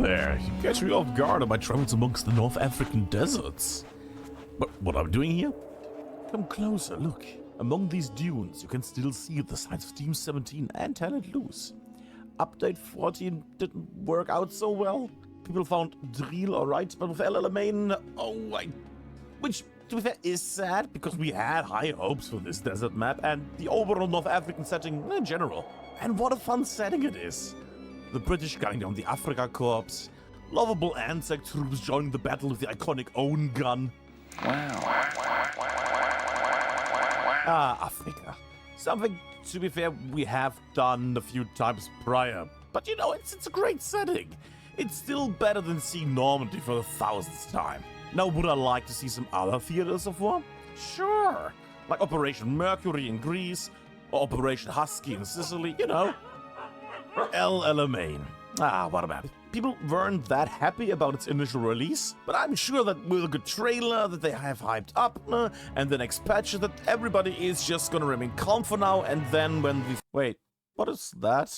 there. You catch me off guard on my travels amongst the North African deserts. But what I'm doing here? Come closer, look. Among these dunes, you can still see the signs of Team 17 and Turn It Loose. Update 14 didn't work out so well. People found Drill alright, but with ALAMEIN, which, to be fair, is sad, because we had high hopes for this desert map and the overall North African setting in general. And what a fun setting it is. The British gunning down the Afrika Corps, lovable Anzac troops joining the battle with the iconic own gun. Wow. Africa. Something, to be fair, we have done a few times prior. But you know, it's a great setting. It's still better than seeing Normandy for the 1000th time. Now, would I like to see some other theaters of war? Sure. Like Operation Mercury in Greece, or Operation Husky in Sicily, you know. Or ALAMEIN. What about it? People weren't that happy about its initial release, but I'm sure that with a good trailer that they have hyped up, and the next patch that everybody is just gonna remain calm for now, and then when we... Wait, what is that?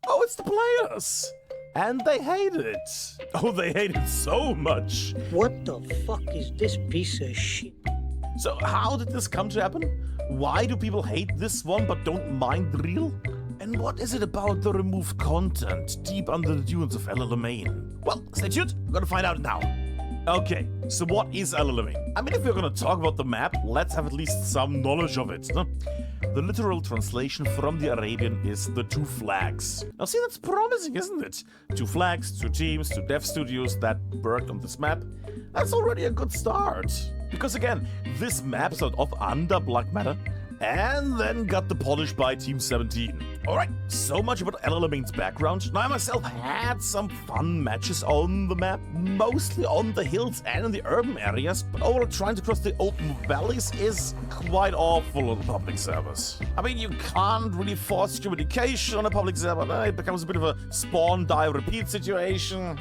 Oh, it's the players! And they hate it. Oh, they hate it so much. What the fuck is this piece of shit? So how did this come to happen? Why do people hate this one but don't mind the real? And what is it about the removed content deep under the dunes of ALAMEIN? Well, stay tuned, we're gonna find out now. Okay, so what is ALAMEIN? I mean, if we're gonna talk about the map, let's have at least some knowledge of it. Huh? The literal translation from the Arabian is the two flags. Now see, that's promising, isn't it? Two flags, two teams, two dev studios that worked on this map. That's already a good start. Because again, this map started off under Black Matter, and then got the polish by Team 17. Alright, so much about ALAMEIN's background. Now, I myself had some fun matches on the map, mostly on the hills and in the urban areas, but overall trying to cross the open valleys is quite awful on public servers. I mean, you can't really force communication on a public server. It becomes a bit of a spawn, die, repeat situation.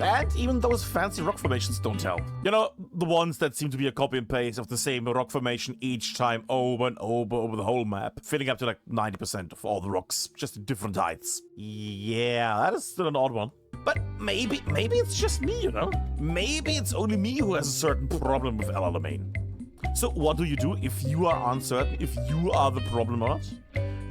And even those fancy rock formations don't help. You know, the ones that seem to be a copy and paste of the same rock formation each time over and over the whole map, filling up to like 90% of all the rocks, just at different heights. Yeah, that is still an odd one. But maybe it's just me, you know? Maybe it's only me who has a certain problem with ALAMEIN. So what do you do if you are uncertain if you are the problem or not?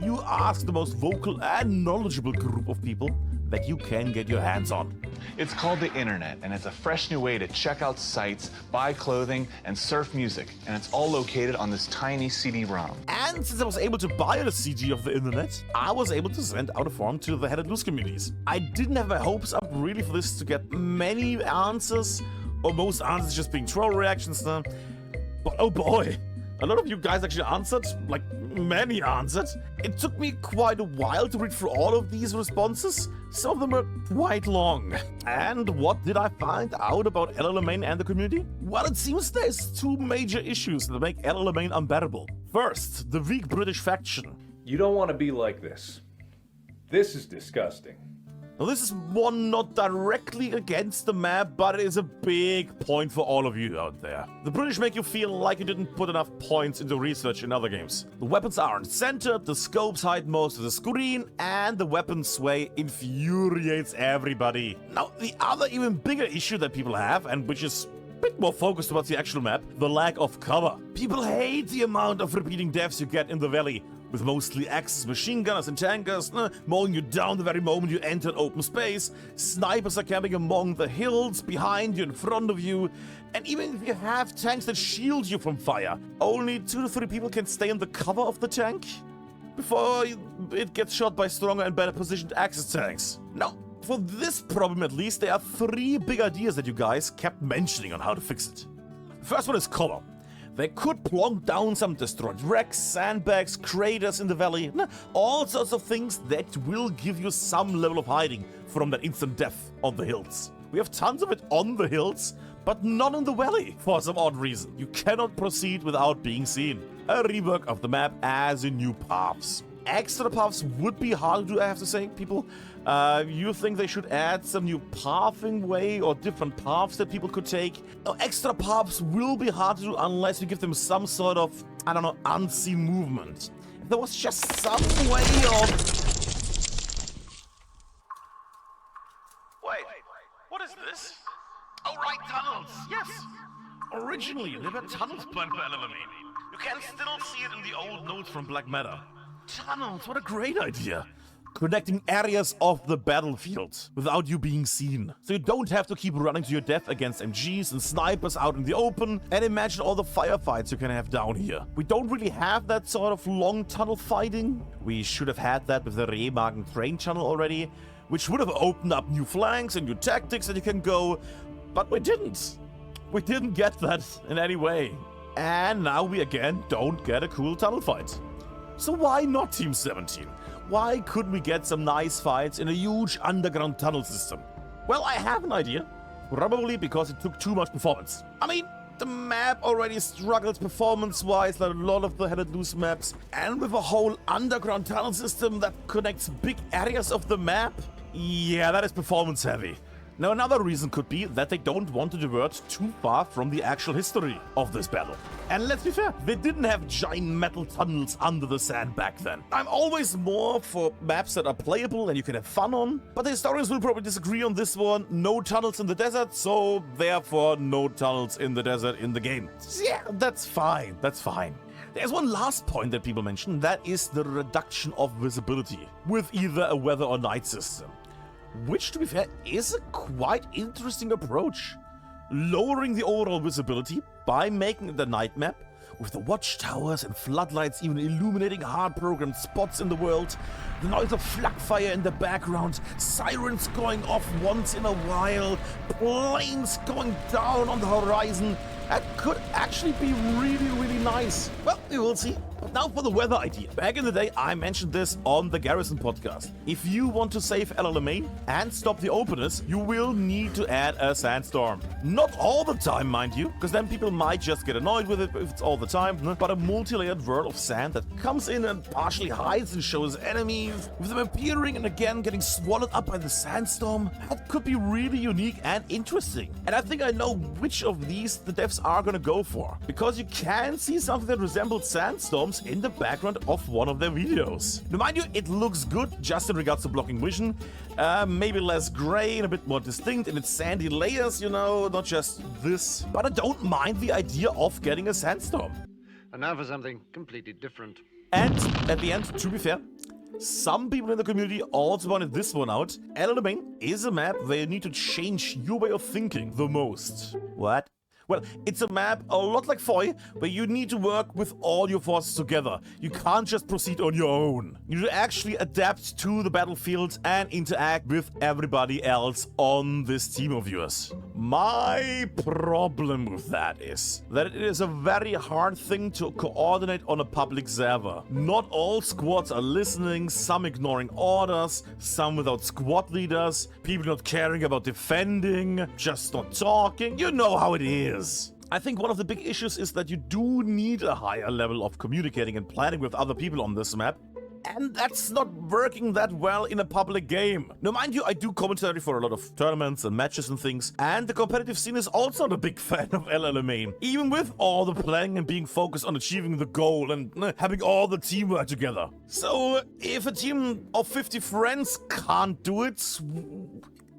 You ask the most vocal and knowledgeable group of people that you can get your hands on. It's called the internet, and it's a fresh new way to check out sites, buy clothing, and surf music. And it's all located on this tiny CD-ROM. And since I was able to buy a CD of the internet, I was able to send out a form to the Head and Loose communities. I didn't have my hopes up really for this to get many answers, or most answers just being troll reactions. But oh boy, a lot of you guys actually answered, like many answered. It took me quite a while to read through all of these responses. Some of them were quite long. And what did I find out about ALAMEIN and the community? Well, it seems there's two major issues that make ALAMEIN unbearable. First, the weak British faction. You don't want to be like this. This is disgusting. Now, this is one not directly against the map, but it is a big point for all of you out there. The British make you feel like you didn't put enough points into research in other games. The weapons aren't centered, the scopes hide most of the screen, and the weapon sway infuriates everybody. Now, the other even bigger issue that people have, and which is a bit more focused towards the actual map, the lack of cover. People hate the amount of repeating deaths you get in the valley, with mostly Axis machine gunners and tankers mowing you down the very moment you enter an open space. Snipers are camping among the hills, behind you, in front of you. And even if you have tanks that shield you from fire, only 2 to 3 people can stay in the cover of the tank before it gets shot by stronger and better positioned Axis tanks. Now, for this problem at least, there are 3 big ideas that you guys kept mentioning on how to fix it. First one is cover. They could plonk down some destroyed wrecks, sandbags, craters in the valley, all sorts of things that will give you some level of hiding from that instant death on the hills. We have tons of it on the hills, but not in the valley for some odd reason. You cannot proceed without being seen. A rework of the map as in new paths. Extra paths would be hard to do, I have to say, people. You think they should add some new pathing way or different paths that people could take? Extra paths will be hard to do unless you give them some sort of, I don't know, unseen movement. If there was just some way of... Wait, originally there were tunnels planned for ALAMEIN. You can still see it in the old notes from Black Matter. Tunnels, what a great idea! Connecting areas of the battlefield without you being seen. So you don't have to keep running to your death against MGs and snipers out in the open, and imagine all the firefights you can have down here. We don't really have that sort of long tunnel fighting. We should have had that with the Remagen train tunnel already, which would have opened up new flanks and new tactics that you can go, but we didn't. We didn't get that in any way. And now we again don't get a cool tunnel fight. So why not Team 17? Why couldn't we get some nice fights in a huge underground tunnel system? Well, I have an idea. Probably because it took too much performance. I mean, the map already struggles performance-wise like a lot of the Headed Loose maps. And with a whole underground tunnel system that connects big areas of the map, yeah, that is performance heavy. Now, another reason could be that they don't want to divert too far from the actual history of this battle. And let's be fair, they didn't have giant metal tunnels under the sand back then. I'm always more for maps that are playable and you can have fun on, but the historians will probably disagree on this one. No tunnels in the desert, so therefore no tunnels in the desert in the game. Yeah, that's fine, that's fine. There's one last point that people mention, that is the reduction of visibility with either a weather or night system. Which, to be fair, is a quite interesting approach. Lowering the overall visibility by making it a night map, with the watchtowers and floodlights even illuminating hard-programmed spots in the world, the noise of flak fire in the background, sirens going off once in a while, planes going down on the horizon. That could actually be really, really nice. Well, we will see. But now for the weather idea. Back in the day, I mentioned this on the Garrison podcast. If you want to save ALAMEIN and stop the openness, you will need to add a sandstorm. Not all the time, mind you, because then people might just get annoyed with it if it's all the time, but a multi-layered world of sand that comes in and partially hides and shows enemies, with them appearing and again getting swallowed up by the sandstorm. That could be really unique and interesting. And I think I know which of these the devs are gonna go for, because you can see something that resembles sandstorms in the background of one of their videos. Now, mind you, it looks good just in regards to blocking vision, maybe less gray and a bit more distinct in its sandy layers, you know, not just this. But I don't mind the idea of getting a sandstorm. And now for something completely different. And at the end, to be fair, some people in the community also wanted this one out. ALAMEIN is a map where you need to change your way of thinking the most. What? Well, it's a map a lot like Foy, where you need to work with all your forces together. You can't just proceed on your own. You need to actually adapt to the battlefield and interact with everybody else on this team of yours. My problem with that is that it is a very hard thing to coordinate on a public server. Not all squads are listening, some ignoring orders, some without squad leaders, people not caring about defending, just not talking. You know how it is. I think one of the big issues is that you do need a higher level of communicating and planning with other people on this map. And that's not working that well in a public game. Now, mind you, I do commentary for a lot of tournaments and matches and things, and the competitive scene is also not a big fan of ALAMEIN. Even with all the planning and being focused on achieving the goal and having all the teamwork together. So, if a team of 50 friends can't do it,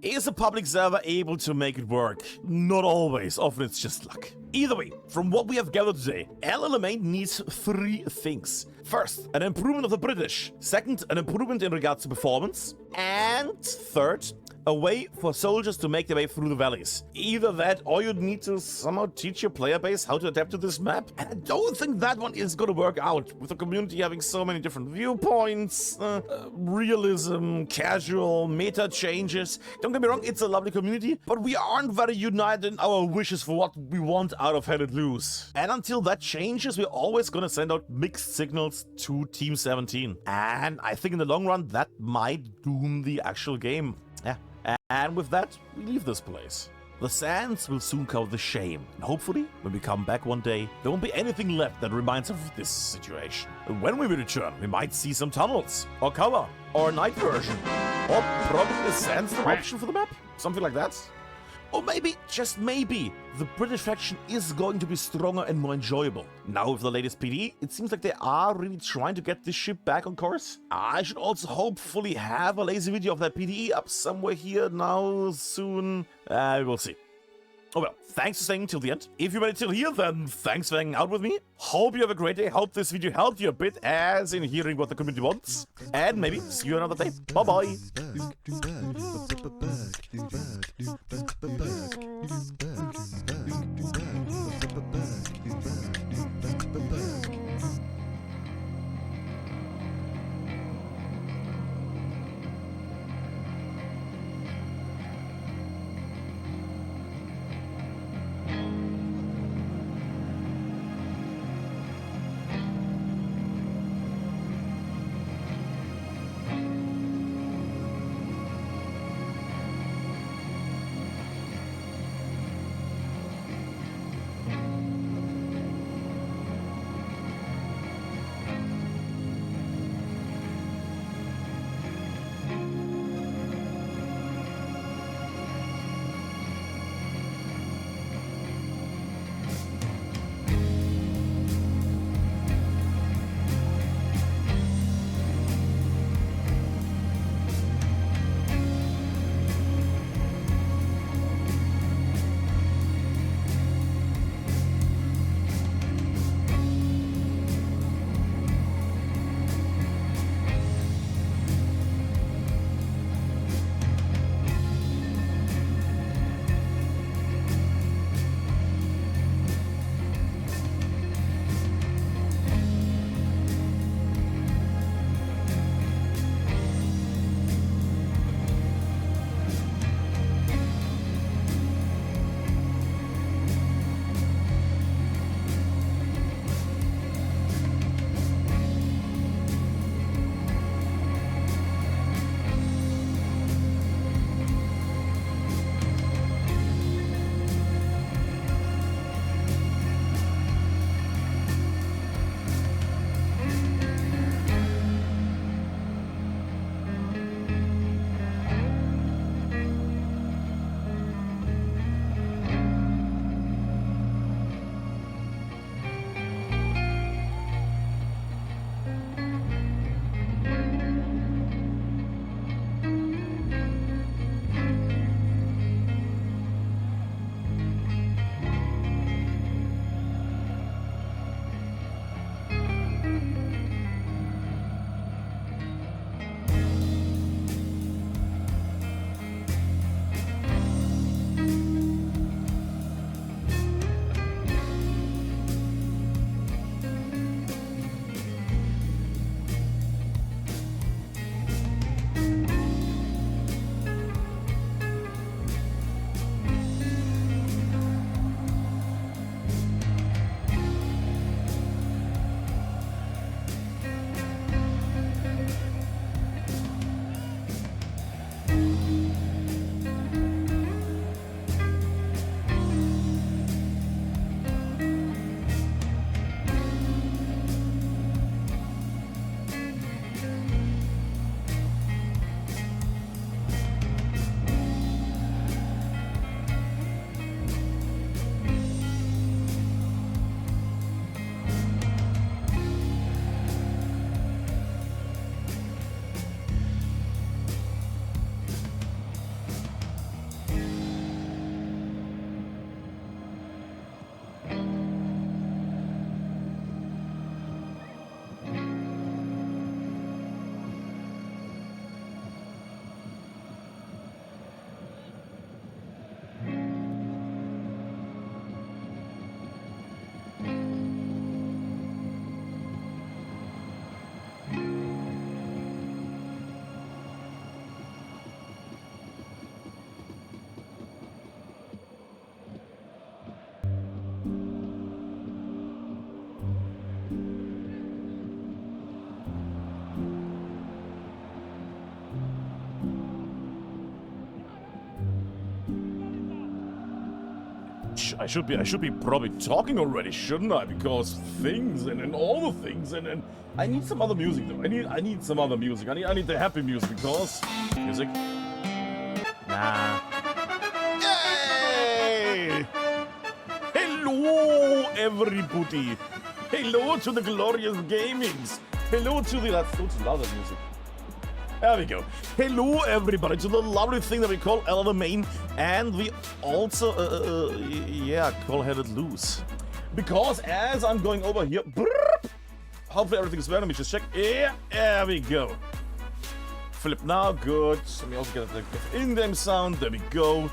is a public server able to make it work? Not always, often it's just luck. Either way, from what we have gathered today, ALAMEIN needs 3 things. First, an improvement of the British. Second, an improvement in regards to performance. And third, a way for soldiers to make their way through the valleys. Either that, or you need to somehow teach your player base how to adapt to this map. And I don't think that one is gonna work out, with the community having so many different viewpoints, realism, casual, meta changes. Don't get me wrong, it's a lovely community, but we aren't very united in our wishes for what we want out of Headed Loose. And until that changes, we're always gonna send out mixed signals to Team 17. And I think in the long run, that might doom the actual game. Yeah. And with that, we leave this place. The sands will soon cover the shame, and hopefully, when we come back one day, there won't be anything left that reminds us of this situation. And when we return, we might see some tunnels, or cover, or a night version, or probably a sandstorm option for the map, something like that. Or maybe, just maybe, the British faction is going to be stronger and more enjoyable. Now with the latest PD, it seems like they are really trying to get this ship back on course. I should also hopefully have a lazy video of that PDE up somewhere here now soon. We will see. Oh well, thanks for staying till the end. If you made it till here, then thanks for hanging out with me. Hope you have a great day. Hope this video helped you a bit, as in hearing what the community wants. And maybe see you another day. Bye-bye. I should be probably talking already, shouldn't I? Because things and all the things and I need some other music though. I need some other music. I need the happy music because music. Nah. Yay! Hello everybody. Hello to the glorious gamings. Hello to the let's go to the other music. There we go. Hello, everybody, to the lovely thing that we call ALAMEIN, and we also, call Headed Loose. Because as I'm going over here, hopefully everything's well. Let me just check. Yeah, there we go. Flip now, good. Let me also get the in-game sound. There we go.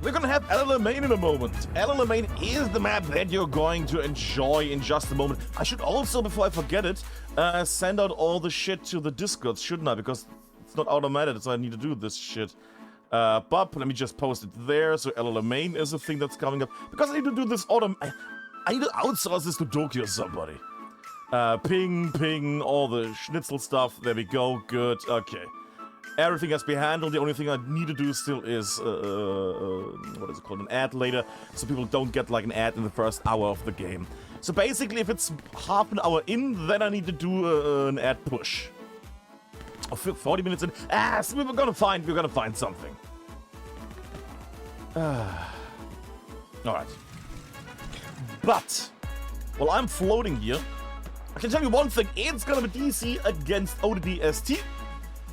We're gonna have ALAMEIN in a moment. ALAMEIN is the map that you're going to enjoy in just a moment. I should also, before I forget it, send out all the shit to the Discord, shouldn't I? Because it's not automated, so I need to do this shit. But let me just post it there. So ALAMEIN is a thing that's coming up. Because I need to do this I need to outsource this to Doki or somebody. Ping, all the schnitzel stuff. There we go. Good. Okay. Everything has been handled. The only thing I need to do still is, what is it called? An ad later. So people don't get like an ad in the first hour of the game. So basically, if it's half an hour in, then I need to do an ad push. 40 minutes in. So we're gonna find something. Alright. But, while I'm floating here, I can tell you one thing. It's gonna be DC against ODST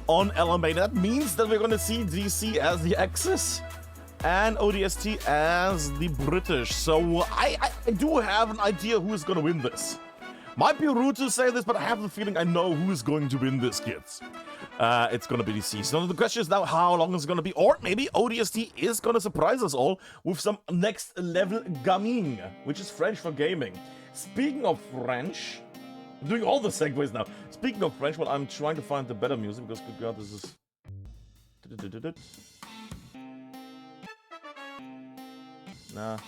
on ALAMEIN. That means that we're gonna see DC as the Axis and ODST as the British. So I do have an idea who is gonna win this. Might be rude to say this, but I have the feeling I know who is going to win this, kids. It's gonna be DC. So the question is now, how long is it gonna be? Or maybe ODST is gonna surprise us all with some next level gaming, which is French for gaming. Speaking of French, I'm doing all the segues now. Speaking of French, well, I'm trying to find the better music because, good God, this is... Nah. Is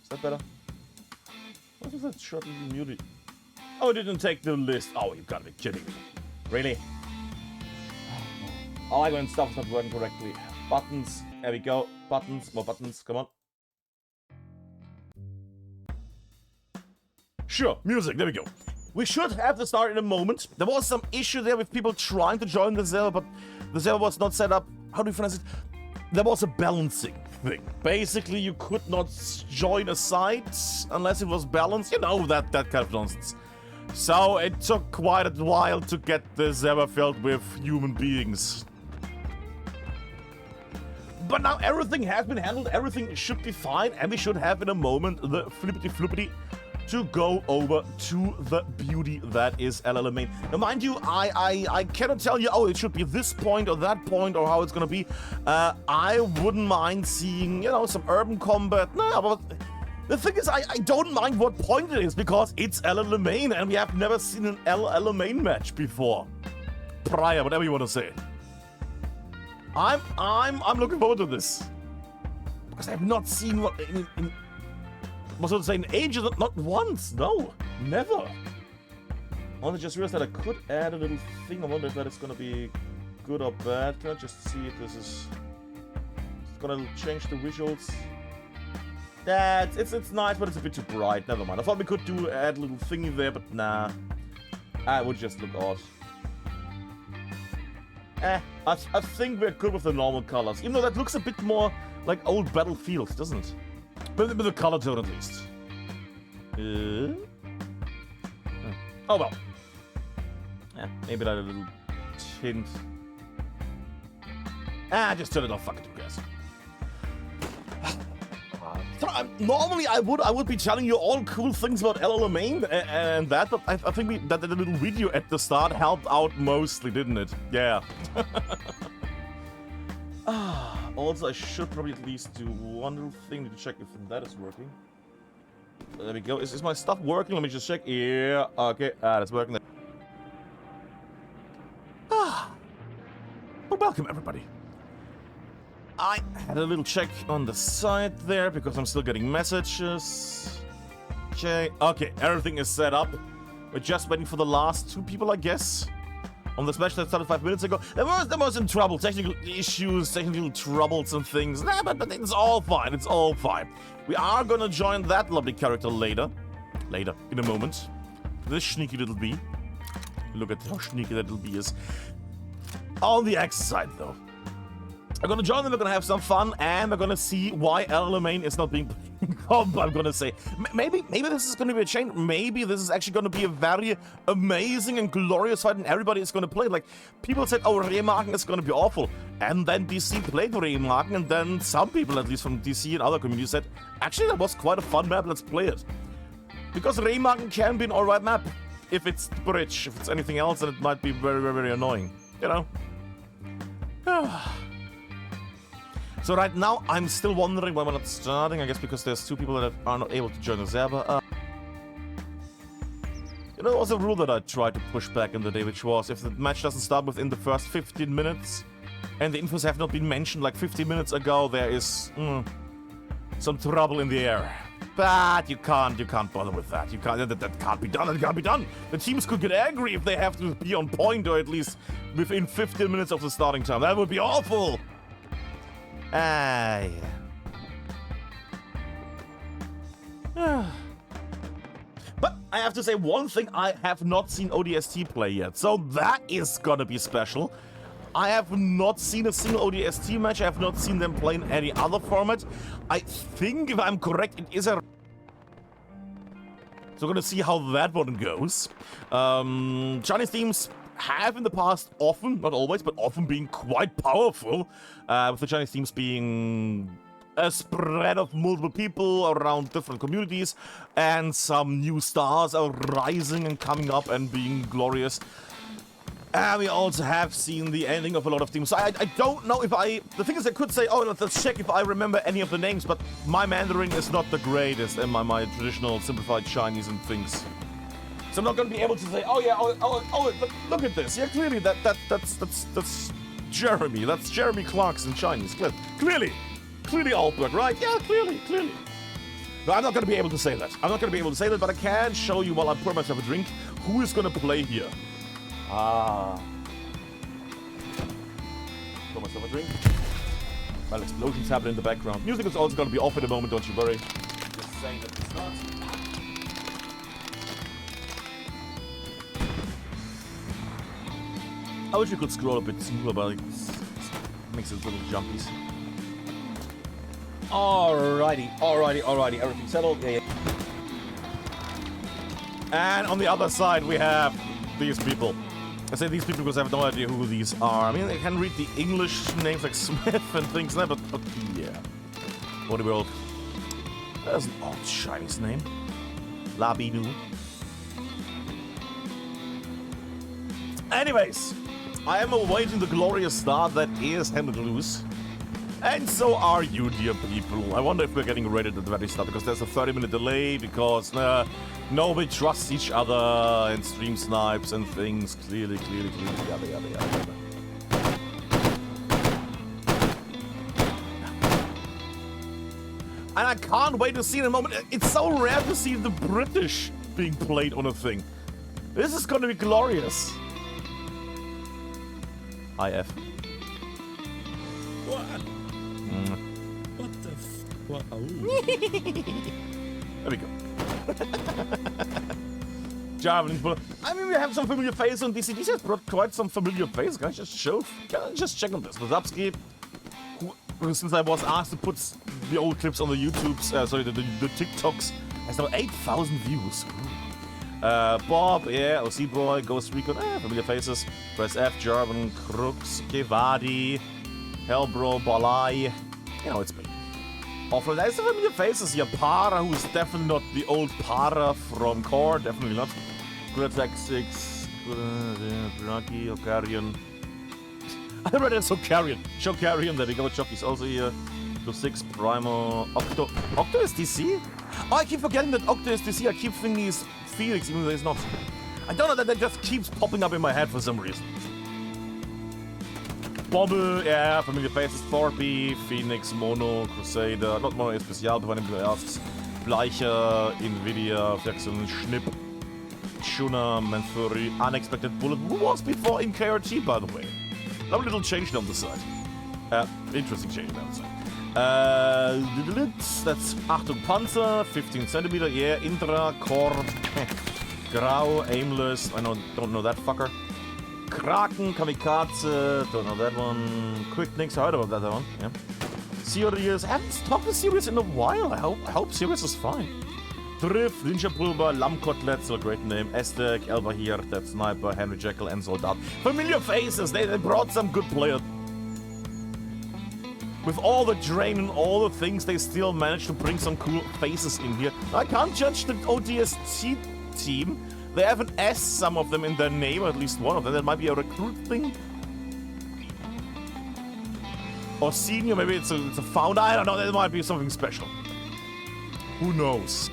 that better? What is that short little muted? Oh, it didn't take the list. Oh, you gotta be kidding me. Really? I like when stuff's not working correctly. Buttons. There we go. Buttons. More buttons. Come on. Sure. Music. There we go. We should have the start in a moment. There was some issue there with people trying to join the server, but the server was not set up. How do you pronounce it? There was a balancing thing. Basically, you could not join a site unless it was balanced. You know, that kind of nonsense. So it took quite a while to get the server filled with human beings. But now everything has been handled. Everything should be fine. And we should have in a moment the flippity-flippity to go over to the beauty that is ALAMEIN. Now, mind you, I cannot tell you, oh, it should be this point or that point or how it's gonna be. I wouldn't mind seeing, you know, some urban combat. No, but the thing is, I don't mind what point it is because it's ALAMEIN and we have never seen an ALAMEIN match before. Prior, whatever you want to say. I'm looking forward to this because I have not seen what in was going to say in ages, not once, no, never. I only just realized that I could add a little thing. I wonder if that is going to be good or bad. Can I just see if this is going to change the visuals? It's nice, but it's a bit too bright. Never mind. I thought we could add a little thingy there, but nah. It would just look odd. I think we're good with the normal colors. Even though that looks a bit more like old Battlefield, doesn't it? With the color tone, at least. Oh, well. Maybe that a little tint. Just turn it off. Fuck it, who cares? Normally, I would be telling you all cool things about ALAMEIN and that, but I think that the little video at the start helped out mostly, didn't it? Yeah. Also, I should probably at least do one little thing to check if that is working. There we go. Is my stuff working? Let me just check. Yeah. Okay. That's working. Well, welcome, everybody. I had a little check on the side there because I'm still getting messages. Okay. Okay. Everything is set up. We're just waiting for the last two people, I guess. On the match that started 5 minutes ago, there was some trouble, technical issues, technical troubles and things. Nah, but it's all fine. It's all fine. We are gonna join that lovely character later, in a moment. This sneaky little bee. Look at how sneaky that little bee is. On the X side, though, I'm gonna join them. We're gonna have some fun, and we're gonna see why ALAMEIN is not being played. comp, I'm gonna say. Maybe this is gonna be a change. Maybe this is actually gonna be a very amazing and glorious fight, and everybody is gonna play. Like, people said, oh, Remagen is gonna be awful. And then DC played Remagen, and then some people, at least from DC and other communities, said, actually, that was quite a fun map, let's play it. Because Remagen can be an alright map. If it's the bridge. If it's anything else, then it might be very, very, very annoying. You know? So right now, I'm still wondering why we're not starting. I guess because there's 2 people that are not able to join the server. You know, there was a rule that I tried to push back in the day, which was if the match doesn't start within the first 15 minutes, and the infos have not been mentioned like 15 minutes ago, there is some trouble in the air. But you can't bother with that. You can't. That can't be done. It can't be done. The teams could get angry if they have to be on point, or at least within 15 minutes of the starting time. That would be awful. Yeah. But I have to say one thing, I have not seen ODST play yet, so that is gonna be special. I have not seen a single ODST match, I have not seen them play in any other format. I think, if I'm correct, it is a... So we're gonna see how that one goes. Chinese teams have in the past often, not always, but often been quite powerful, with the Chinese teams being a spread of multiple people around different communities, and some new stars are rising and coming up and being glorious. And we also have seen the ending of a lot of teams. So I don't know if the thing is, I could say, oh, let's check if I remember any of the names, but my Mandarin is not the greatest, and my traditional simplified Chinese and things. So I'm not going to be able to say, oh yeah, look at this. Yeah, clearly that's Jeremy. That's Jeremy Clarkson Chinese. Clearly Altberg, right? Yeah, clearly. No, I'm not going to be able to say that. But I can show you while I pour myself a drink who is going to play here. Pour myself a drink. While explosions happen in the background. Music is also going to be off in a moment, don't you worry. Just saying that it's not. I wish you could scroll a bit smoother, but it makes it little jumpies. Alrighty. Everything settled. Yeah. And on the other side, we have these people. I say these people because I have no idea who these are. I mean, I can read the English names like Smith and things like that, but yeah. What the world? That's an odd Chinese name. Labidu. Anyways, I am awaiting the glorious start that is handed loose. And so are you, dear people. I wonder if we're getting ready at the very start, because there's a 30-minute delay, because nobody trusts each other, and stream snipes and things. Clearly, yada. And I can't wait to see in a moment. It's so rare to see the British being played on a thing. This is gonna be glorious. IF. What? What the f... What? Oh. There we go. Javelin. I mean, we have some familiar faces on DC. DC has brought quite some familiar faces. Can I just check on this? Lazapski, who, since I was asked to put the old clips on the YouTubes, the TikToks, has now 8,000 views. Bob, yeah, OC Boy, Ghost Recon, familiar faces. Press F, Jarvan, Crooks, Kevadi, Hellbro, Balai. You know, it's me. Awful. There's some familiar faces here. Para, who's definitely not the old Para from Core, definitely not. Gridtech 6, Rocky, Okarian. I read it as Okarian. Shokarian, there we go. Chucky's also here. To 6, Primo, Octo. Octo is DC? Oh, I keep forgetting that Octo is DC. I keep thinking he's Felix, even though he's not. I don't know, that just keeps popping up in my head for some reason. Bobble, yeah, familiar faces. Thorby, Phoenix, Mono, Crusader, not Mono Especial, but anybody else. Bleicher, Nvidia, Jackson, Schnipp, Shuna, Manthuri, Unexpected Bullet, who was before in KRT, by the way. Lovely little change down the side. Interesting change down the side. That's Achtung Panzer, 15 centimeter, yeah, Indra, Korb, Grau, Aimless, don't know that fucker. Kraken, Kamikaze, don't know that one. Quick Nix, I heard about that one, yeah. Sirius. I haven't talked to Sirius in a while. I hope Sirius is fine. Drift, Ninja Pulver, Lamb Koteletts, a great name. Estek, Elba here, that Sniper, Henry Jekyll, and Soldat. Familiar faces, they brought some good players. With all the drain and all the things, they still managed to bring some cool faces in here. I can't judge the ODST team. They have an S, some of them, in their name, or at least one of them. That might be a recruit thing. Or senior, maybe it's a founder. I don't know, that might be something special. Who knows?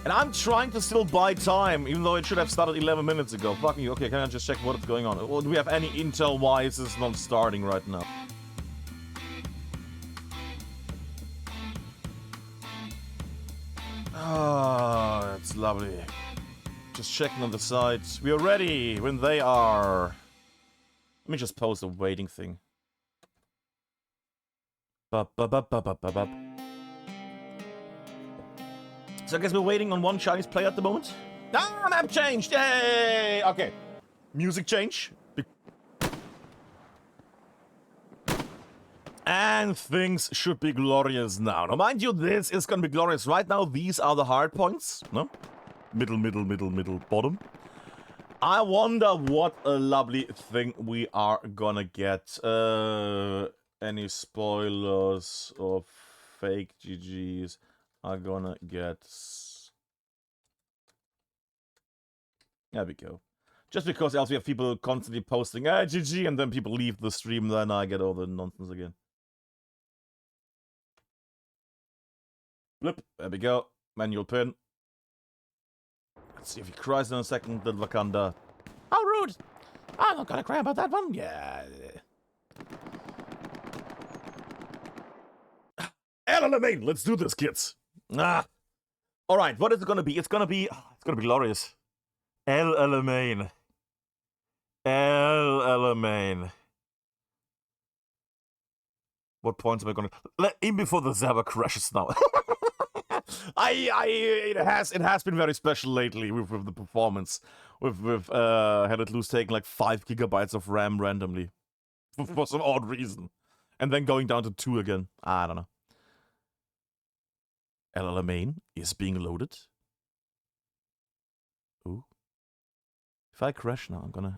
And I'm trying to still buy time, even though it should have started 11 minutes ago. Fucking you. Okay, can I just check what's going on? Or do we have any intel why is this not starting right now? Ah, that's lovely. Just checking on the sides. We are ready when they are. Let me just post a waiting thing. Bup, bup, bup, bup, bup, bup, bup. So I guess we're waiting on one Chinese player at the moment. Ah, map changed! Yay! Okay. Music change. And things should be glorious now. Now, mind you, this is gonna be glorious. Right now, these are the hard points. No? Middle, middle, middle, middle, bottom. I wonder what a lovely thing we are gonna get. Any spoilers or fake GGs are gonna get... There we go. Just because else we have people constantly posting, GG, and then people leave the stream, then I get all the nonsense again. Blip, there we go. Manual pin. Let's see if he cries in a second, little Wakanda. How rude! I'm not gonna cry about that one. Yeah. ALAMEIN, let's do this, kids. Alright, what is it gonna be? It's gonna be glorious. ALAMEIN. ALAMEIN. What points am I gonna... Let in before the server crashes now. It has been very special lately with the performance. With Had It Loose taking like 5 gigabytes of RAM randomly. For some odd reason. And then going down to 2 again. I don't know. ALAMEIN is being loaded. Ooh. If I crash now, I'm gonna...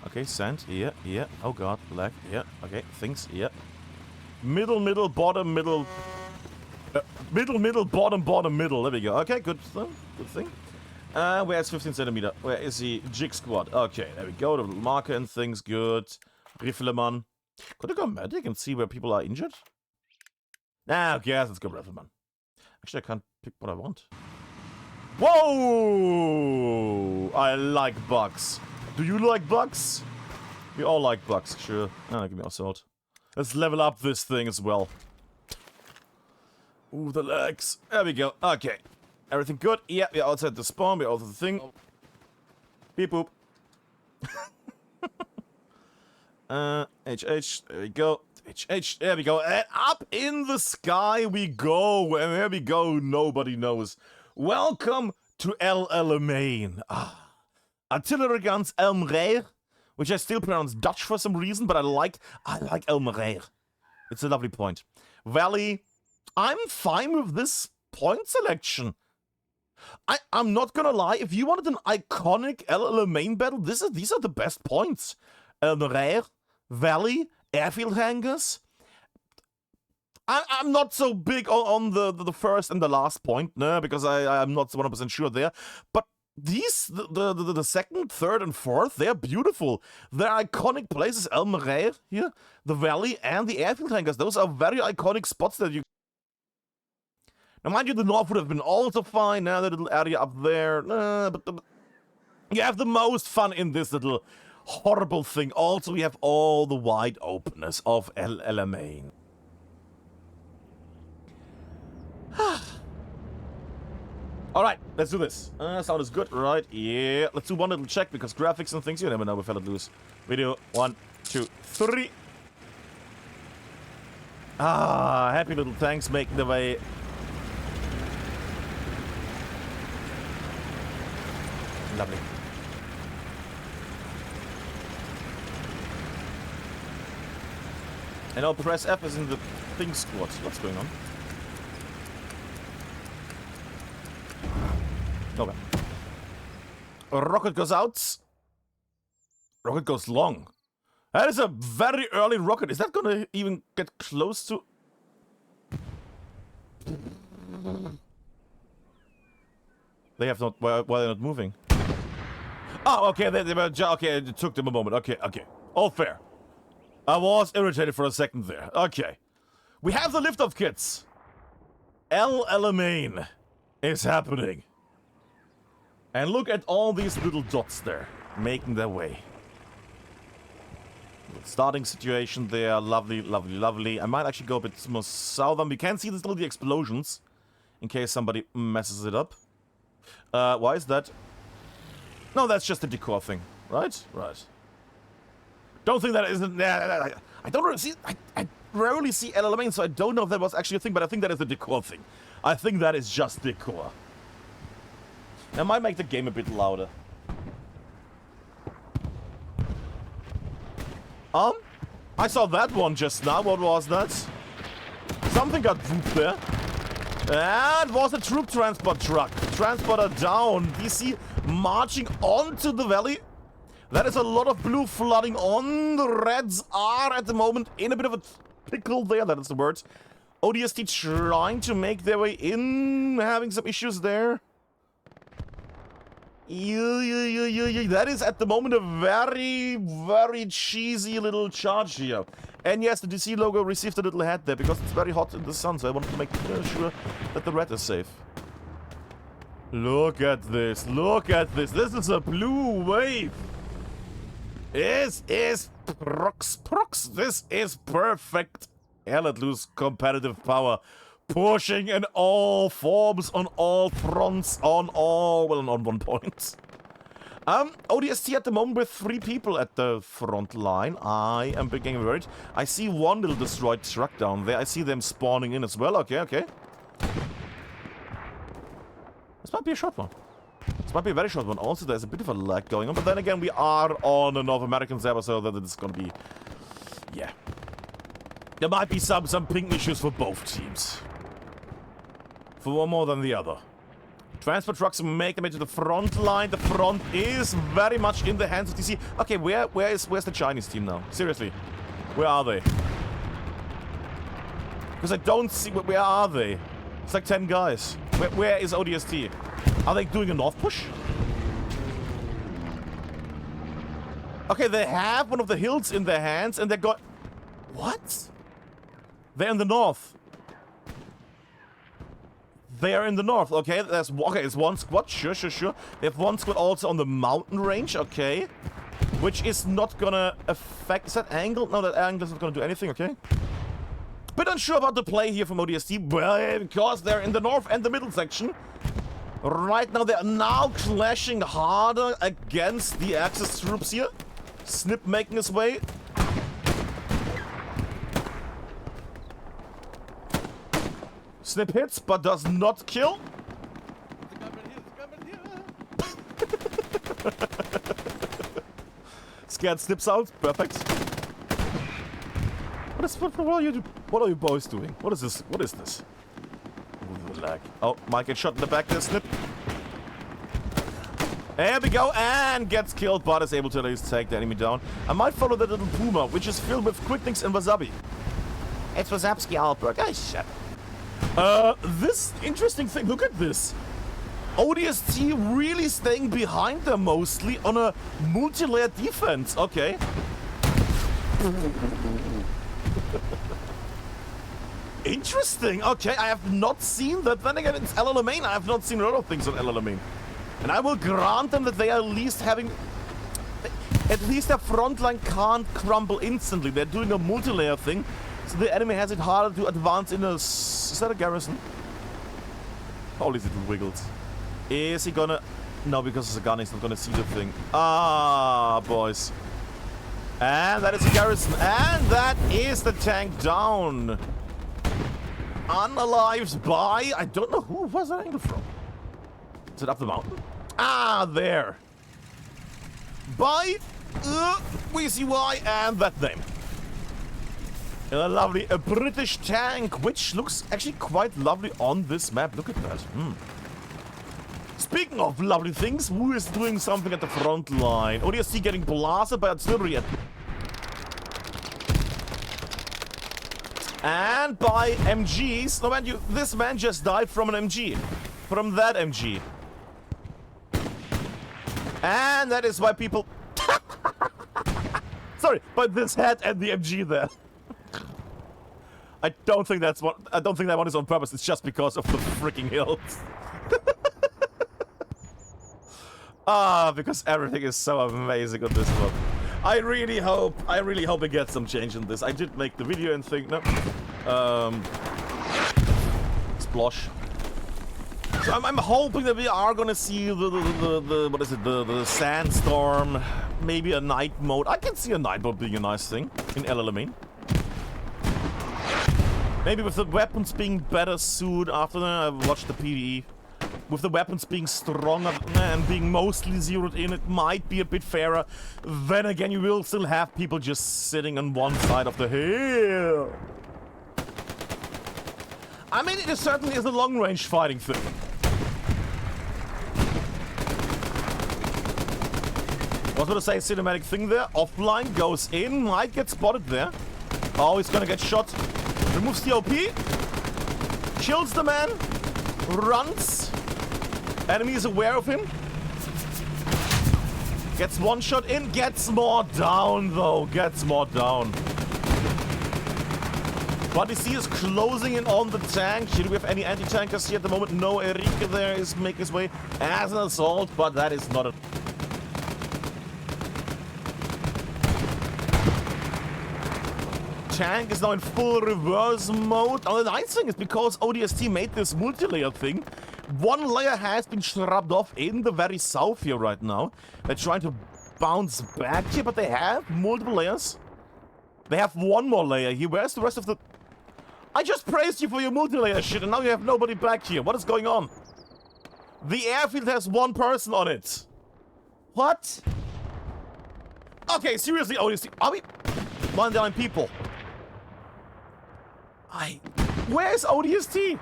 Okay, sand, yeah, oh god, lag, yeah, okay, things, yeah. Middle, bottom, middle... middle, bottom, middle, there we go. Okay, good thing. Where's 15 centimeter? Where is the Jig Squad? Okay, there we go, the little marker and things, good. Rifleman. Could I go medic and see where people are injured? Nah, okay, let's go Rifleman. Actually, I can't pick what I want. Whoa! I like bugs. Do you like bugs? We all like bugs, sure. Give me assault. Let's level up this thing as well. Ooh, the legs. There we go. Okay. Everything good? Yeah, we're outside the spawn. We're outside the thing. Beep boop. HH. There we go. HH. There we go. And up in the sky we go. And where we go, nobody knows. Welcome to ALAMEIN. Artillery guns, Elmreer, which I still pronounce Dutch for some reason, but I like Elmreer. It's a lovely point. Valley, I'm fine with this point selection. I'm not gonna lie, if you wanted an iconic ALAMEIN battle, these are the best points. Elmreer, Valley, airfield hangars. I'm not so big on the first and the last point, no, because I'm not 100% sure there. But these, the second, third, and fourth, they're beautiful. They're iconic places. Elmreer here, the valley, and the airfield hangars. Those are very iconic spots that you... Now, mind you, the north would have been also fine. Now, the little area up there. But you have the most fun in this little horrible thing. Also, we have all the wide openness of ALAMEIN. Alright, let's do this. Sound is good, right? Yeah. Let's do one little check because graphics and things, you never know if Let It Loose. Video 1, 2, 3. Happy little tanks making their way. Lovely. And now press F is in the thing squad. What's going on? Okay. Rocket goes out. Rocket goes long. That is a very early rocket. Is that gonna even get close to... They have not... Why are they not moving? Oh, okay, they were... Okay, it took them a moment. Okay, okay. All fair. I was irritated for a second there. Okay. We have the lift-off kits. ALAMEIN is happening. And look at all these little dots there, making their way. Starting situation there, lovely, lovely, lovely. I might actually go a bit more southern. We can see still the explosions, in case somebody messes it up. Why is that? No, that's just a decor thing, right? Right. Don't think that isn't... I don't really see... I rarely see ALAMEIN, so I don't know if that was actually a thing, but I think that is a decor thing. I think that is just decor. That might make the game a bit louder. I saw that one just now. What was that? Something got drooped there. And it was a troop transport truck. Transporter down. DC marching onto the valley. That is a lot of blue flooding on. The Reds are at the moment in a bit of a pickle there. That is the word. ODST trying to make their way in. Having some issues there. That is at the moment a very, very cheesy little charge here. And yes, the DC logo received a little head there because it's very hot in the sun, so I wanted to make sure that the red is safe. Look at this, look at this. This is a blue wave. This is prox. This is perfect. Hell, let loose competitive power. Pushing in all forms, on all fronts, on all... Well, on one point. ODST at the moment with 3 people at the front line. I am beginning worried. I see one little destroyed truck down there. I see them spawning in as well. Okay, okay. This might be a short one. This might be a very short one. Also, there's a bit of a lag going on. But then again, we are on a North American server, so that it's gonna be... Yeah. There might be some ping issues for both teams. For one more than the other. Transport trucks make them into the front line. The front is very much in the hands of DC. Okay, where's the Chinese team now? Seriously. Where are they? Because I don't see... Where are they? It's like 10 guys. Where is ODST? Are they doing a north push? Okay, they have one of the hills in their hands and they're going... What? They're in the north. They are in the north, okay, it's one squad, sure. They have one squad also on the mountain range, okay. Which is not gonna affect, is that angle? No, that angle is not gonna do anything, okay. Bit unsure about the play here from ODST, well, because they're in the north and the middle section. Right now, they are now clashing harder against the Axis troops here. Snip making his way. Snip hits, but does not kill. Scared Snips out. Perfect. What are you boys doing? What is this? What is this? Ooh, lag. Oh, might get shot in the back there, Snip. There we go, and gets killed, but is able to at least take the enemy down. I might follow that little Puma, which is filled with quicklinks and wasabi. It's Wasabski Albert. Oh, shit. This interesting thing, look at this. ODST really staying behind them mostly on a multi-layer defense. Okay. Interesting. Okay, I have not seen that. Then again, it's ALAMEIN. I have not seen a lot of things on ALAMEIN. And I will grant them that they are at least having... At least their front line can't crumble instantly. They're doing a multi-layer thing. So the enemy has it harder to advance in a... Is that a garrison? Holy little wiggles. Is he gonna... No, because it's a gun, he's not gonna see the thing. Ah, boys. And that is a garrison. And that is the tank down. Unalived by... I don't know who was that angle from. Is it up the mountain? Ah, there. By... we see why, and that name. And a lovely British tank, which looks actually quite lovely on this map. Look at that. Speaking of lovely things, who is doing something at the front line? ODST getting blasted by artillery and by MGs. No, man, this man just died from an MG. From that MG. And that is why people... Sorry, but this head and the MG there. I don't think that one is on purpose. It's just because of the freaking hills. Because everything is so amazing on this one. I really hope we get some change in this. I did make the video and think, no. Splosh. So I'm hoping that we are gonna see the what is it, the sandstorm, maybe a night mode. I can see a night mode being a nice thing in ALAMEIN. Maybe with the weapons being better suited after I watched the PvE. With the weapons being stronger and being mostly zeroed in, it might be a bit fairer. Then again, you will still have people just sitting on one side of the hill. I mean, it certainly is a long-range fighting thing. I was going to say cinematic thing there. Offline goes in, might get spotted there. Oh, he's gonna get shot. Removes the OP. Kills the man. Runs. Enemy is aware of him. Gets one shot in. Gets more down though. Gets more down. What you see is closing in on the tank. Should we have any anti-tankers here at the moment? No, Enrique there is making his way as an assault, but that is not a... Tank is now in full reverse mode. Now the nice thing is because ODST made this multi-layer thing, one layer has been shrubbed off in the very south here right now. They're trying to bounce back here, but they have multiple layers. They have one more layer here. Where's the rest of the... I just praised you for your multi-layer shit and now you have nobody back here. What is going on? The airfield has one person on it. What? Okay, seriously, ODST. Are we... 1 people. Where's ODST?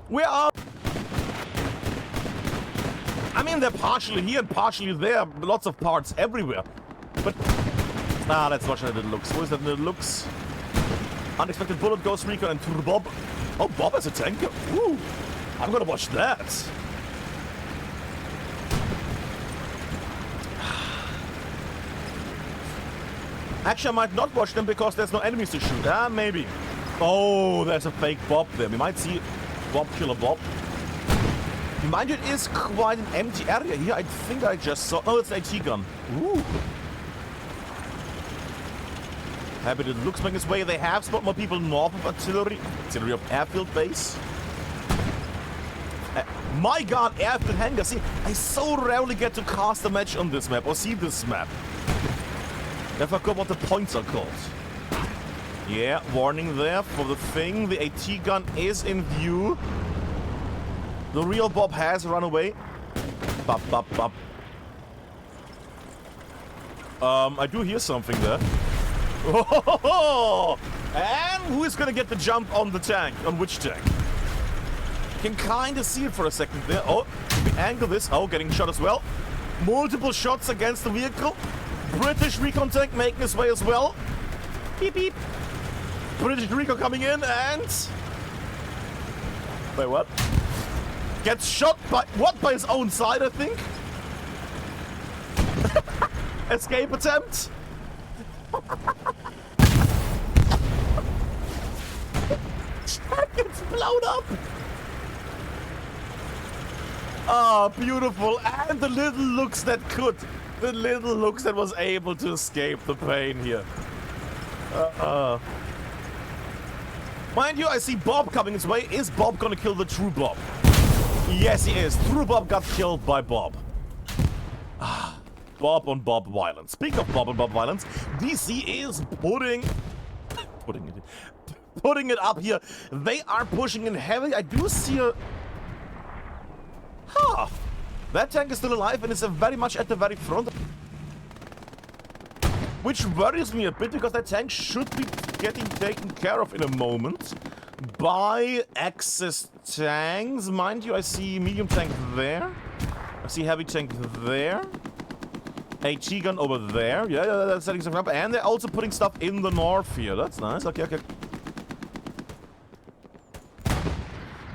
Where are... I mean, they're partially here and partially there. Lots of parts everywhere. But... let's watch how it looks. What is that it looks? Unexpected bullet, Ghost Recon, and Bob. Oh, Bob has a tanker. Ooh. I'm gonna watch that. Actually, I might not watch them because there's no enemies to shoot. Maybe. Oh, there's a fake Bob there. We might see Bob kill a Bob. Mind you, it is quite an empty area here. I think I just saw... Oh, it's an AT gun. Ooh. Happy it looks like its way. They have spotted more people north of artillery. Artillery of airfield base. My god, airfield hangar. See, I so rarely get to cast a match on this map or see this map. I forgot what the points are called. Yeah, warning there for the thing. The AT gun is in view. The real Bob has run away. Bop, bop, bop. I do hear something there. Oh, and who is gonna get the jump on the tank? On which tank? Can kind of see it for a second there. Oh, we angle this. Oh, getting shot as well. Multiple shots against the vehicle. British recon tank making his way as well. Beep, beep. British recon coming in and... Wait, what? Gets shot by... What? By his own side, I think? Escape attempt? Gets blown up! Ah, beautiful. And the little looks that could. The little looks that was able to escape the pain here. Mind you, I see Bob coming his way. Is Bob gonna kill the true Bob? Yes, he is. True Bob got killed by Bob. Bob on Bob violence. Speaking of Bob on Bob violence, DC is putting it up here. They are pushing in heavily. I do see a... Huh. That tank is still alive and is very much at the very front. which worries me a bit because that tank should be getting taken care of in a moment by excess tanks. Mind you, I see medium tank there. I see heavy tank there. HE gun over there. Yeah, that's setting something up. And they're also putting stuff in the north here. That's nice. Okay.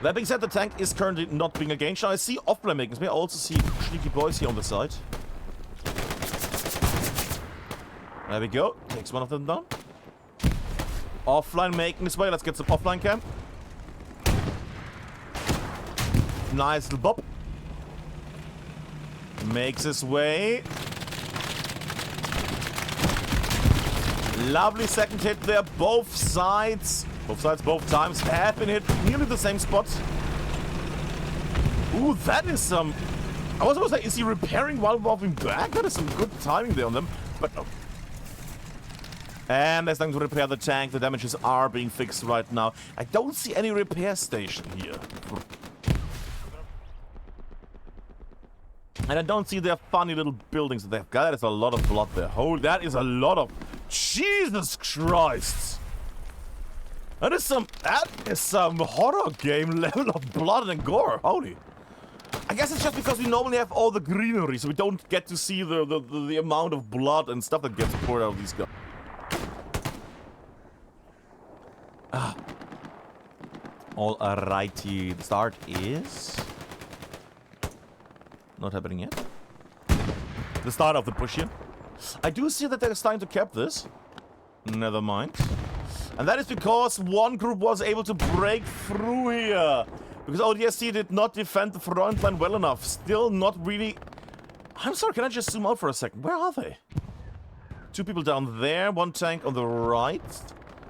That being said, the tank is currently not being engaged. Now, I see offline makings. I also see sneaky boys here on the side. There we go. Takes one of them down. Offline making this way. Let's get some offline camp. Nice little bop. Makes his way. Lovely second hit there. Both sides, both times have been hit nearly the same spot. Ooh, that is some... I was supposed to say, is he repairing while moving back? That is some good timing there on them, but no. And there's nothing to repair the tank. The damages are being fixed right now. I don't see any repair station here. And I don't see their funny little buildings that they've got. That is a lot of blood there. Holy, that is a lot of... Jesus Christ! That is some horror game level of blood and gore. Holy. I guess it's just because we normally have all the greenery, so we don't get to see the amount of blood and stuff that gets poured out of these guys. Ah. Alrighty. The start is... not happening yet. The start of the push here. I do see that they're starting to cap this. Never mind. And that is because one group was able to break through here. Because ODST did not defend the front line well enough. Still not really... I'm sorry, can I just zoom out for a second? Where are they? Two people down there, one tank on the right.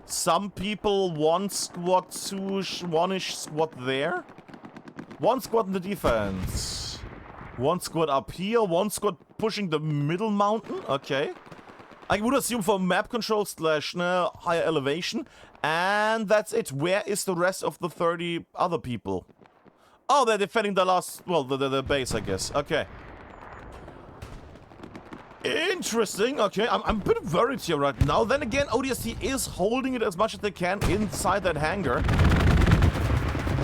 Some people, one squad, one-ish squad there. One squad in the defense. One squad up here, one squad pushing the middle mountain. Okay. I would assume for map control / higher elevation. And that's it. Where is the rest of the 30 other people? Oh, they're defending the last... well, the base, I guess. Okay. Interesting. Okay, I'm a bit worried here right now. Then again, ODST is holding it as much as they can inside that hangar.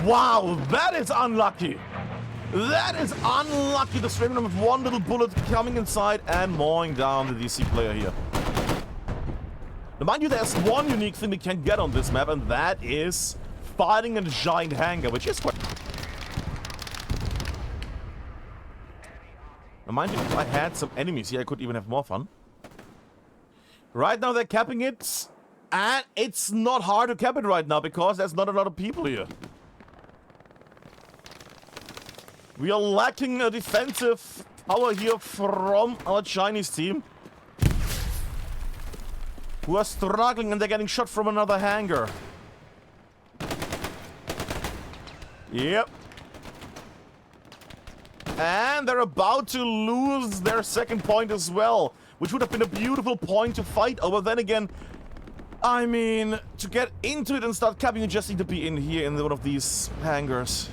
Wow, that is unlucky. That is unlucky. The streaming with one little bullet coming inside and mowing down the DC player here. Now, mind you, there's one unique thing we can get on this map, and that is fighting in a giant hangar, which is quite... Now, mind you, if I had some enemies here, I could even have more fun. Right now, they're capping it, and it's not hard to cap it right now, because there's not a lot of people here. We are lacking a defensive power here from our Chinese team. Who are struggling and they're getting shot from another hangar. Yep. And they're about to lose their second point as well. Which would have been a beautiful point to fight over. Then again, I mean, to get into it and start capping, you just need to be in here in one of these hangars.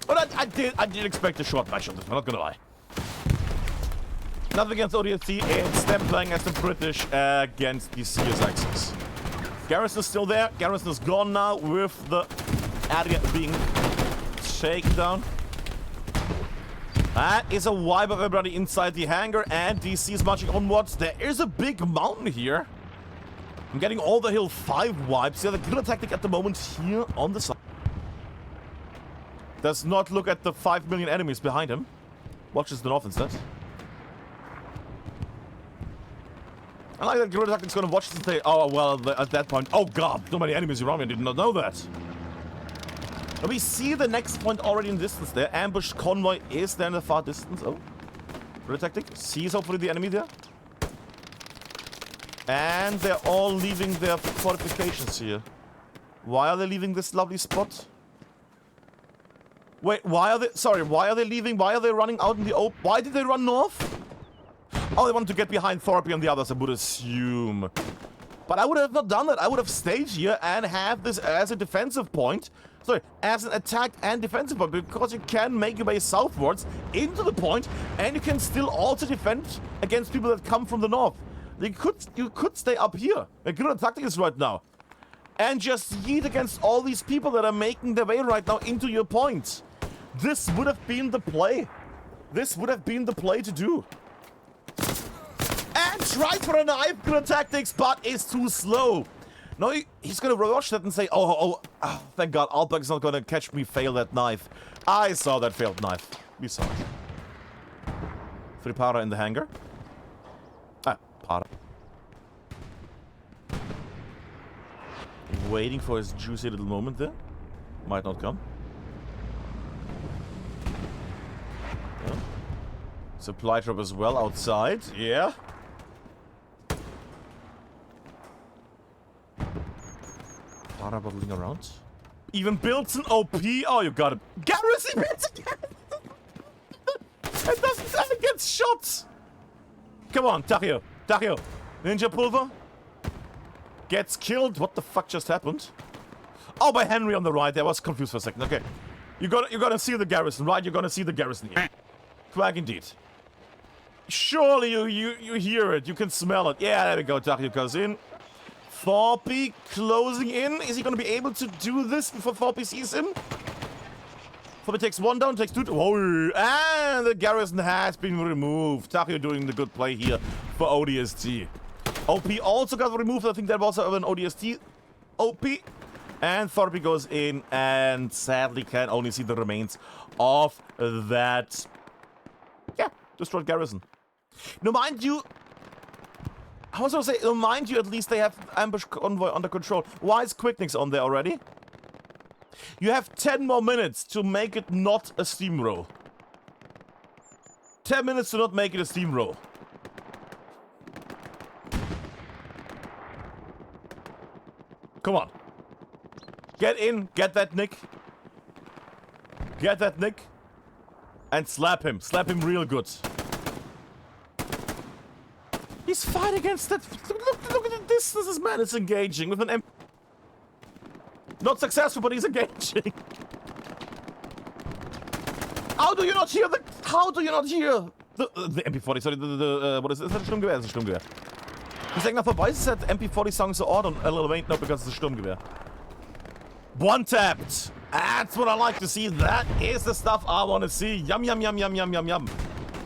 But I did expect a short match on this, I'm not gonna lie. Nothing against ODST, it's them playing as the British against the CSXs. Garrison is still there, Garrison is gone now with the area being shaken down. That is a wipe of everybody inside the hangar, and DC is marching onwards. There is a big mountain here. I'm getting all the hill 5 wipes. Yeah, the guerrilla tactic at the moment here on the side. Does not look at the 5 million enemies behind him. Watches the north instead. I like that guerrilla tactic's gonna watch this and say, oh, well, at that point, oh god, so many enemies around me, I did not know that. And we see the next point already in distance there. Ambushed convoy is there in the far distance. Oh. Guerrilla tactic sees hopefully the enemy there. And they're all leaving their fortifications here. Why are they leaving this lovely spot? Wait, why are they... Sorry, why are they leaving? Why are they running out in the open? Why did they run north? Oh, they wanted to get behind Thorpe and the others, I would assume. But I would have not done that. I would have stayed here and have this as a defensive point. Sorry, as an attack and defensive point, because you can make your way southwards into the point, and you can still also defend against people that come from the north. You could stay up here. A good tactic is right now. And just yeet against all these people that are making their way right now into your point. This would have been the play. This would have been the play to do. And try for a knife, good tactics, but it's too slow. No, he's gonna rush that and say, oh, thank God, Alpek is not gonna catch me fail that knife. I saw that failed knife. We saw it. 3 para in the hangar. Para. Waiting for his juicy little moment there. Might not come. Yeah. Supply drop as well outside. Yeah. Para bottling around. Even builds an OP. Oh, you got it. Garrison hits again. It doesn't get shot. Come on, Takeo. Takeo. Ninja Pulver. Gets killed. What the fuck just happened? Oh, by Henry on the right. I was confused for a second. Okay. You're gonna see the garrison, right? You're gonna see the garrison here. Quack indeed. Surely you hear it. You can smell it. Yeah, there we go. Takeo goes in. Thorpe closing in. Is he gonna be able to do this before Thorpe sees him? Thorpe takes 1 down, takes 2. Oh, and the garrison has been removed. Takeo doing the good play here for ODST. OP also got removed. I think that was an ODST OP. And Thorpe goes in and sadly can only see the remains of that. Yeah, destroyed garrison. Now, mind you, I was gonna say, mind you, at least they have ambush convoy under control. Why is Quicknix on there already? You have 10 more minutes to make it not a steamroll. 10 minutes to not make it a steamroll. Come on. Get in, get that Nick. Get that Nick. And slap him. Slap him real good. He's fighting against that. Look at the distance this man is engaging with an M. Not successful, but he's engaging. How do you not hear the... How do you not hear the MP40? Sorry, what is it? Ist das ein Sturmgewehr? Das ist ein Sturmgewehr. Ich sag nach vorbei, ist das MP40 Song so odd on ALAMEIN? No, because it's a Sturmgewehr. One tapped. That's what I like to see. That is the stuff I want to see. Yum, yum, yum, yum, yum, yum, yum.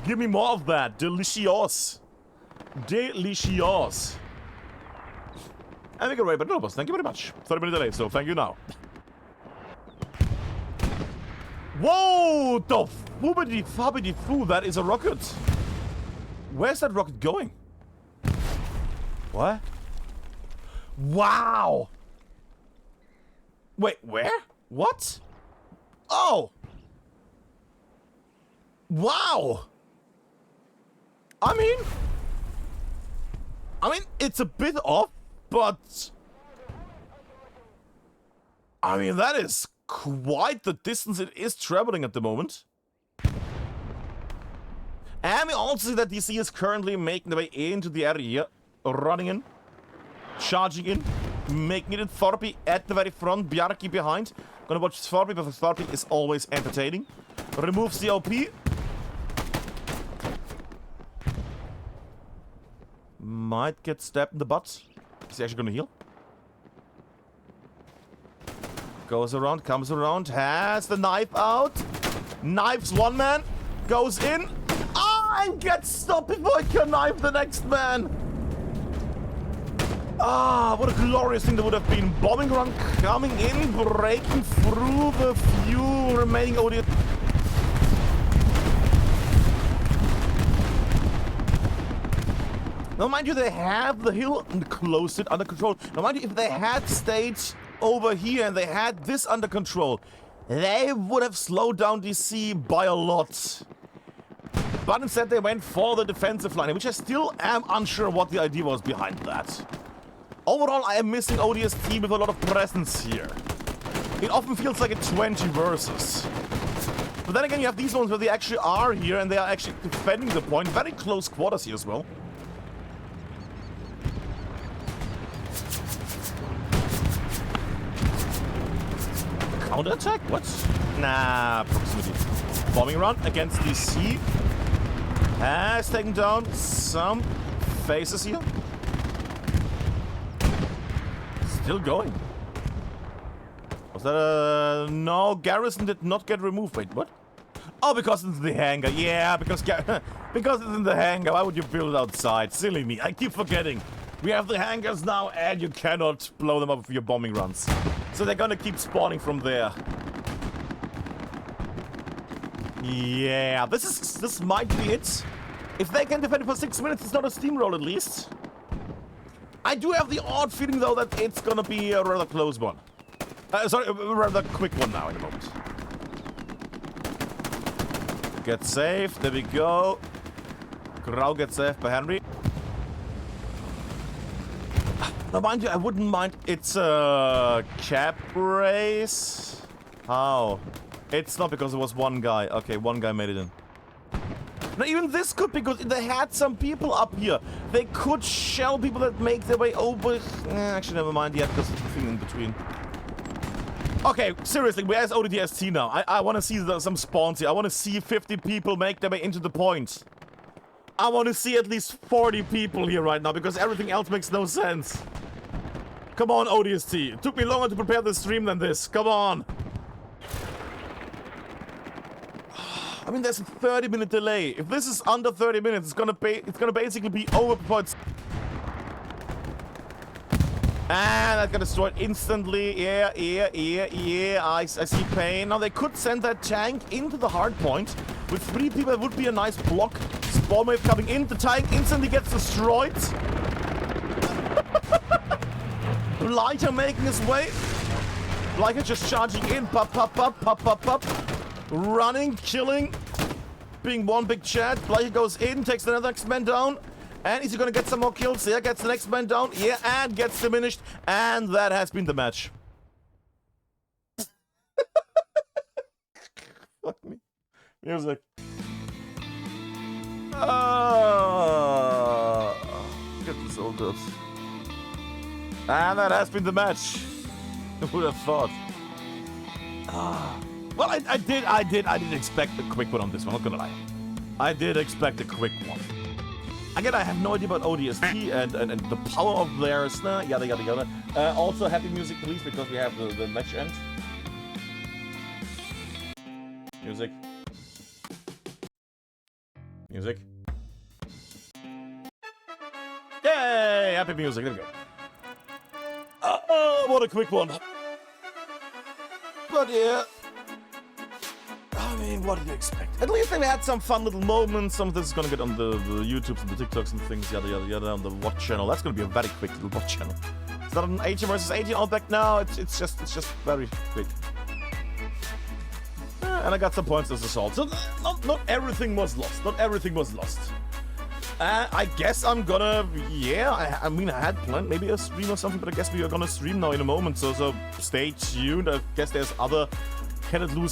Give me more of that. Delicious. Delicious. And we get away, but no, boss. Thank you very much. 30-minute delay, so thank you now. Whoa! The fubbity foo, that is a rocket. Where's that rocket going? What? Wow! Wait, where? What? Oh! Wow! I mean, it's a bit off, but... I mean, that is quite the distance it is traveling at the moment. And we also see that DC is currently making the way into the area, running in, charging in, making it in. Thorpe at the very front, Bjarki behind. Gonna watch Thorpe, because Thorpe is always entertaining. Removes the OP. Might get stabbed in the butt. Is he actually gonna heal? Goes around, comes around, has the knife out. Knifes one man, goes in. Ah, and gets stopped before he can knife the next man. Ah, what a glorious thing that would have been. Bombing run coming in, breaking through the few remaining ODST. Now, mind you, they have the hill and closed it under control. Now, mind you, if they had stayed over here and they had this under control, they would have slowed down DC by a lot. But instead, they went for the defensive line, which I still am unsure what the idea was behind that. Overall, I am missing ODST with a lot of presence here. It often feels like a 20 versus. But then again, you have these ones where they actually are here and they are actually defending the point. Very close quarters here as well. Counterattack? What? Nah, proximity. Bombing run against DC. Has taken down some faces here. Still going. Was that a... No, Garrison did not get removed. Wait, what? Oh, because it's the hangar. Yeah, because because it's in the hangar. Why would you build it outside? Silly me. I keep forgetting. We have the hangars now, and you cannot blow them up with your bombing runs. So they're gonna keep spawning from there. Yeah, this might be it. If they can defend it for 6 minutes, it's not a steamroll at least. I do have the odd feeling though that it's gonna be a rather close one. Sorry, a rather quick one now in a moment. Get safe, there we go. Grau gets saved by Henry. Now mind you, I wouldn't mind. It's a cap race. How? It's not because there was one guy. Okay, one guy made it in. Now even this could be good. They had some people up here. They could shell people that make their way over. Actually, never mind yet because there's nothing in between. Okay, seriously, where's ODST now? I want to see some spawns here. I want to see 50 people make their way into the point. I want to see at least 40 people here right now because everything else makes no sense. Come on, ODST. It took me longer to prepare the stream than this. Come on. I mean, there's a 30-minute delay. If this is under 30 minutes, it's gonna basically be over before it's... And that got destroyed instantly. Yeah. I see pain. Now, they could send that tank into the hard point. With 3 people, it would be a nice block. Spawn wave coming in. The tank instantly gets destroyed. Blighter making his way. Blighter just charging in. Pop. Running, killing. Being one big chat. Blighter goes in, takes the next man down. And is he gonna get some more kills? Yeah, gets the next man down. Yeah, and gets diminished. And that has been the match. Fuck me. Music. Get this all good. And that has been the match. Who would have thought? Well, I did expect a quick one on this one, not gonna lie. I did expect a quick one. Again, I have no idea about ODST and the power of theirs, yada. Also, happy music, please, because we have the match end. Music. Yay! Happy music, there we go. What a quick one. But yeah. I mean, what did you expect? At least they had some fun little moments. Some of this is gonna get on the YouTubes and the TikToks and things, yada, on the watch channel. That's gonna be a very quick little watch channel. It's not an 18 versus 18 all back now. It's just very quick. And I got some points as assault. So not everything was lost. Not everything was lost. I guess I'm gonna, yeah, I mean, I had planned maybe a stream or something, but I guess we are gonna stream now in a moment, so stay tuned. I guess there's other Can It Lose